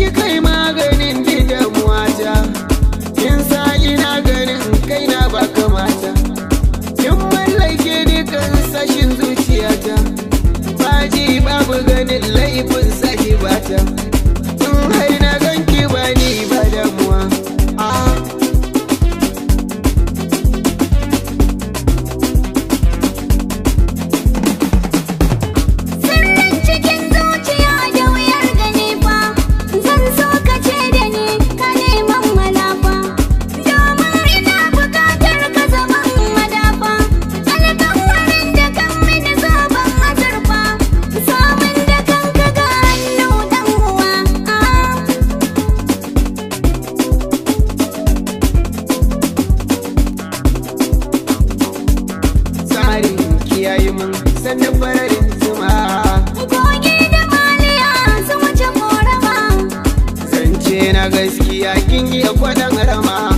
kika yi maganin da damuwata, kin sa ina ganin kaina ba kamata, kin mallake dukan sashin zuciyata, baji babu ganin laifin sashi bata, in hai na ganki ba ni ba damuwa. Kiyaye mun sannan fararin zuma, goge da maliya sun wuce korama, zance na gaskiya kin yi kwaɗan rama.